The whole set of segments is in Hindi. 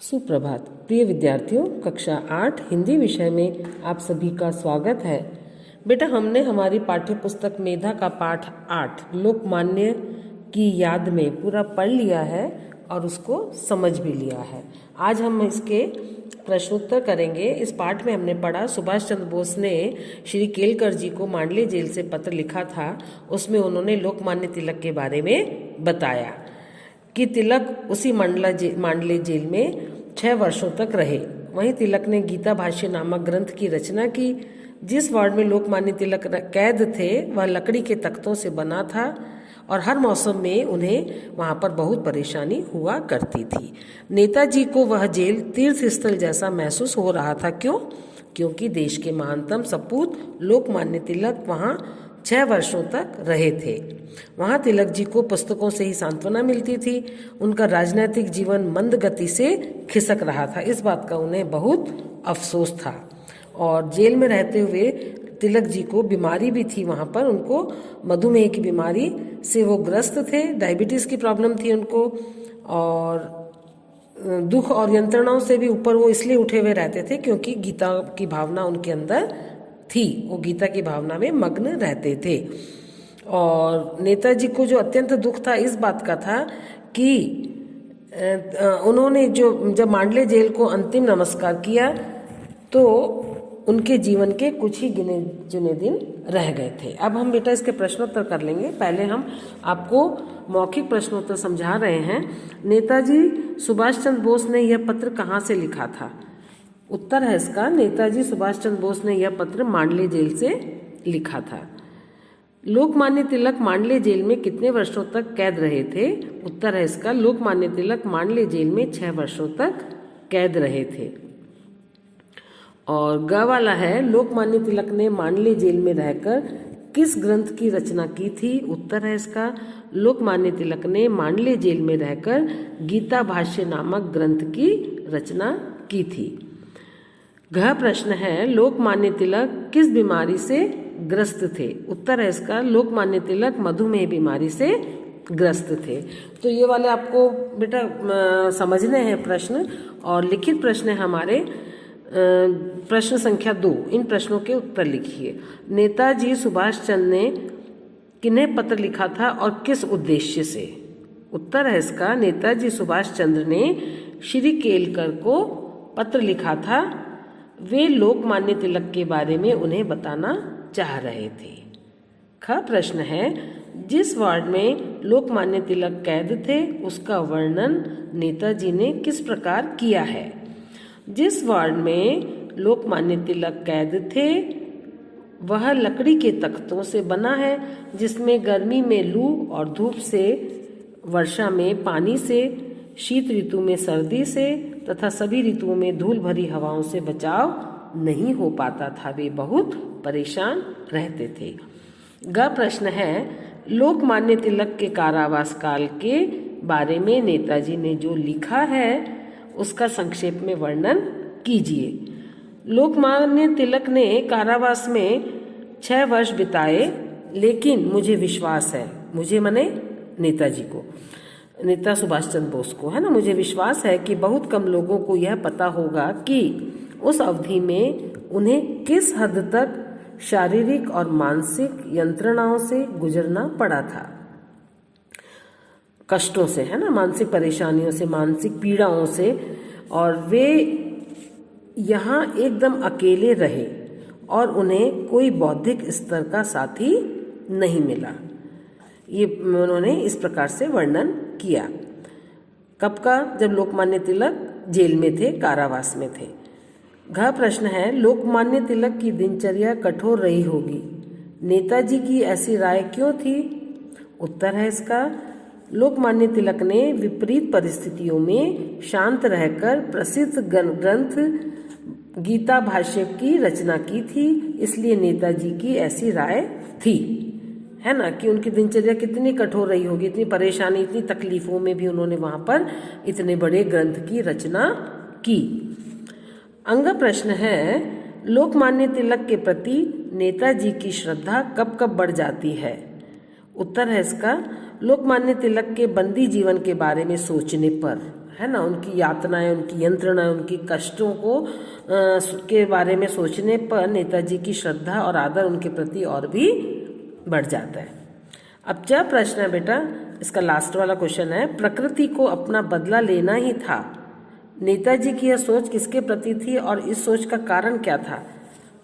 सुप्रभात प्रिय विद्यार्थियों, कक्षा 8 हिंदी विषय में आप सभी का स्वागत है। बेटा, हमने हमारी पाठ्य पुस्तक मेधा का पाठ 8 लोकमान्य की याद में पूरा पढ़ लिया है और उसको समझ भी लिया है। आज हम इसके प्रश्नोत्तर करेंगे। इस पाठ में हमने पढ़ा सुभाष चंद्र बोस ने श्री केलकर जी को मांडले जेल से पत्र लिखा था। उसमें उन्होंने लोकमान्य तिलक के बारे में बताया कि तिलक उसी मांडले जेल में 6 वर्षों तक रहे। वहीं तिलक ने गीता भाष्य नामक ग्रंथ की रचना की। जिस वार्ड में लोकमान्य तिलक कैद थे वह लकड़ी के तख्तों से बना था और हर मौसम में उन्हें वहां पर बहुत परेशानी हुआ करती थी। नेताजी को वह जेल तीर्थ स्थल जैसा महसूस हो रहा था। क्यों? क्योंकि देश के महानतम सपूत लोकमान्य तिलक वहां 6 वर्षों तक रहे थे। वहां तिलक जी को पुस्तकों से ही सांत्वना मिलती थी। उनका राजनीतिक जीवन मंद गति से खिसक रहा था। इस बात का उन्हें बहुत अफसोस था। और जेल में रहते हुए तिलक जी को बीमारी भी थी। वहां पर उनको मधुमेह की बीमारी से वो ग्रस्त थे। डायबिटीज की प्रॉब्लम थी उनको, और दुख और यंत्रणाओं से भी ऊपर वो इसलिए उठे हुए रहते थे क्योंकि गीता की भावना उनके अंदर थी। वो गीता की भावना में मग्न रहते थे। और नेताजी को जो अत्यंत दुख था इस बात का था कि उन्होंने जब मांडले जेल को अंतिम नमस्कार किया तो उनके जीवन के कुछ ही गिने चुने दिन रह गए थे। अब हम बेटा इसके प्रश्नोत्तर कर लेंगे। पहले हम आपको मौखिक प्रश्नोत्तर समझा रहे हैं। नेताजी सुभाष चंद्र बोस ने यह पत्र कहाँ से लिखा था? उत्तर है इसका, नेताजी सुभाष चंद्र बोस ने यह पत्र मांडले जेल से लिखा था। लोकमान्य तिलक मांडले जेल में कितने वर्षों तक कैद रहे थे? उत्तर है इसका, लोकमान्य तिलक मांडले जेल में 6 वर्षों तक कैद रहे थे। और ग वाला है, लोकमान्य तिलक ने मांडले जेल में रहकर किस ग्रंथ की रचना की थी? उत्तर है इसका, लोकमान्य तिलक ने मांडले जेल में रहकर गीता भाष्य नामक ग्रंथ की रचना की थी। घ प्रश्न है, लोकमान्य तिलक किस बीमारी से ग्रस्त थे? उत्तर है इसका, लोकमान्य तिलक मधुमेह बीमारी से ग्रस्त थे। तो ये वाले आपको बेटा समझने हैं प्रश्न। और लिखित प्रश्न है हमारे प्रश्न संख्या 2। इन प्रश्नों के उत्तर लिखिए। नेताजी सुभाष चंद्र ने किन्हें पत्र लिखा था और किस उद्देश्य से? उत्तर है इसका, नेताजी सुभाष चंद्र ने श्री केलकर को पत्र लिखा था। वे लोकमान्य तिलक के बारे में उन्हें बताना चाह रहे थे। ख प्रश्न है, जिस वार्ड में लोकमान्य तिलक कैद थे उसका वर्णन नेताजी ने किस प्रकार किया है? जिस वार्ड में लोकमान्य तिलक कैद थे वह लकड़ी के तख्तों से बना है, जिसमें गर्मी में लू और धूप से, वर्षा में पानी से, शीत ऋतु में सर्दी से तथा सभी ऋतुओं में धूल भरी हवाओं से बचाव नहीं हो पाता था। वे बहुत परेशान रहते थे। ग प्रश्न है, लोकमान्य तिलक के कारावास काल के बारे में नेताजी ने जो लिखा है उसका संक्षेप में वर्णन कीजिए। लोकमान्य तिलक ने कारावास में 6 वर्ष बिताए, लेकिन मुझे विश्वास है, मुझे मने नेताजी को, नेता सुभाष चंद्र बोस को, है ना, मुझे विश्वास है कि बहुत कम लोगों को यह पता होगा कि उस अवधि में उन्हें किस हद तक शारीरिक और मानसिक यंत्रणाओं से गुजरना पड़ा था। कष्टों से, है ना, मानसिक परेशानियों से, मानसिक पीड़ाओं से। और वे यहाँ एकदम अकेले रहे और उन्हें कोई बौद्धिक स्तर का साथी नहीं मिला। ये उन्होंने इस प्रकार से वर्णन किया। कब का? जब लोकमान्य तिलक जेल में थे, कारावास में थे। घ प्रश्न है, लोकमान्य तिलक की दिनचर्या कठोर रही होगी। नेताजी की ऐसी राय क्यों थी? उत्तर है इसका, लोकमान्य तिलक ने विपरीत परिस्थितियों में शांत रहकर प्रसिद्ध ग्रंथ गीता भाष्य की रचना की थी, इसलिए नेताजी की ऐसी राय थी, है ना, कि उनकी दिनचर्या कितनी कठोर रही होगी, इतनी परेशानी, इतनी तकलीफों में भी उन्होंने वहां पर इतने बड़े ग्रंथ की रचना की। अंग प्रश्न है, लोकमान्य तिलक के प्रति नेताजी की श्रद्धा कब कब बढ़ जाती है? उत्तर है इसका, लोकमान्य तिलक के बंदी जीवन के बारे में सोचने पर, है ना, उनकी यातनाएं, उनकी यंत्रणाएं, उनकी कष्टों को के बारे में सोचने पर नेताजी की श्रद्धा और आदर उनके प्रति और भी बढ़ जाता है। अब क्या प्रश्न है बेटा, इसका लास्ट वाला क्वेश्चन है, प्रकृति को अपना बदला लेना ही था। नेताजी की यह सोच किसके प्रति थी और इस सोच का कारण क्या था?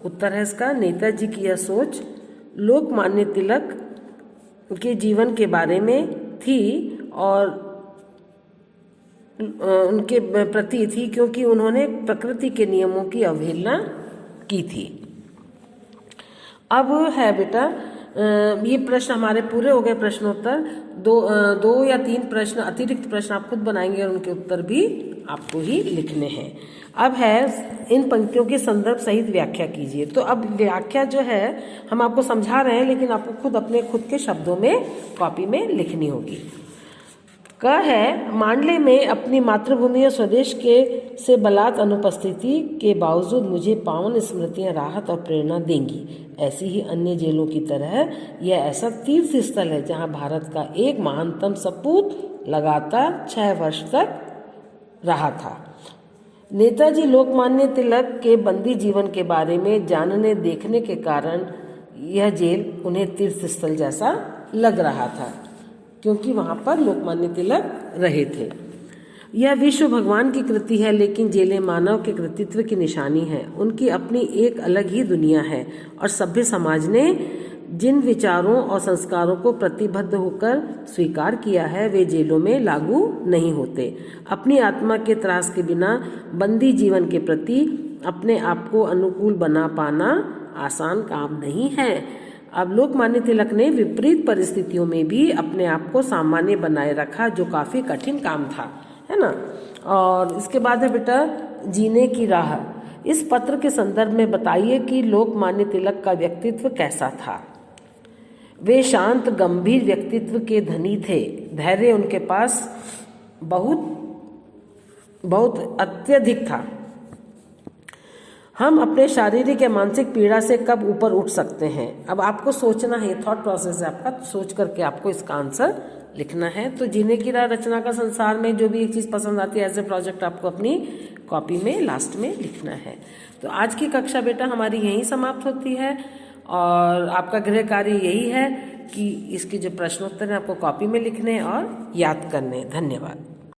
उत्तर है इसका, नेताजी की यह सोच लोकमान्य तिलक के जीवन के बारे में थी और उनके प्रति थी, क्योंकि उन्होंने प्रकृति के नियमों की अवहेलना की थी। अब है बेटा, ये प्रश्न हमारे पूरे हो गए प्रश्नोत्तर। दो या तीन प्रश्न, अतिरिक्त प्रश्न आप खुद बनाएंगे और उनके उत्तर भी आपको ही लिखने हैं। अब है, इन पंक्तियों की संदर्भ सहित व्याख्या कीजिए। तो अब व्याख्या जो है हम आपको समझा रहे हैं, लेकिन आपको खुद के शब्दों में कॉपी में लिखनी होगी। क है, मांडले में अपनी मातृभूमि और स्वदेश के से बलात् अनुपस्थिति के बावजूद मुझे पावन स्मृतियां राहत और प्रेरणा देंगी। ऐसी ही अन्य जेलों की तरह यह ऐसा तीर्थ स्थल है जहां भारत का एक महानतम सपूत लगातार 6 वर्ष तक रहा था। नेताजी लोकमान्य तिलक के बंदी जीवन के बारे में जानने देखने के कारण यह जेल उन्हें तीर्थ स्थल जैसा लग रहा था, क्योंकि वहां पर लोकमान्य तिलक रहे थे। यह विश्व भगवान की कृति है, लेकिन जेलें मानव के कृतित्व की निशानी है। उनकी अपनी एक अलग ही दुनिया है और सभ्य समाज ने जिन विचारों और संस्कारों को प्रतिबद्ध होकर स्वीकार किया है वे जेलों में लागू नहीं होते। अपनी आत्मा के त्रास के बिना बंदी जीवन के प्रति अपने आप को अनुकूल बना पाना आसान काम नहीं है। अब लोकमान्य तिलक ने विपरीत परिस्थितियों में भी अपने आप को सामान्य बनाए रखा, जो काफी कठिन काम था, है ना। और इसके बाद है बेटा, जीने की राह। इस पत्र के संदर्भ में बताइए कि लोकमान्य तिलक का व्यक्तित्व कैसा था। वे शांत गंभीर व्यक्तित्व के धनी थे। धैर्य उनके पास बहुत अत्यधिक था। हम अपने शारीरिक या मानसिक पीड़ा से कब ऊपर उठ सकते हैं? अब आपको सोचना है, थॉट प्रोसेस है आपका, सोच करके आपको इसका आंसर लिखना है। तो जीने की राह रचना का संसार में जो भी एक चीज़ पसंद आती है, एज ए प्रोजेक्ट आपको अपनी कॉपी में लास्ट में लिखना है। तो आज की कक्षा बेटा हमारी यहीं समाप्त होती है और आपका गृह कार्य यही है कि इसके जो प्रश्नोत्तर हैं आपको कॉपी में लिखने और याद करने। धन्यवाद।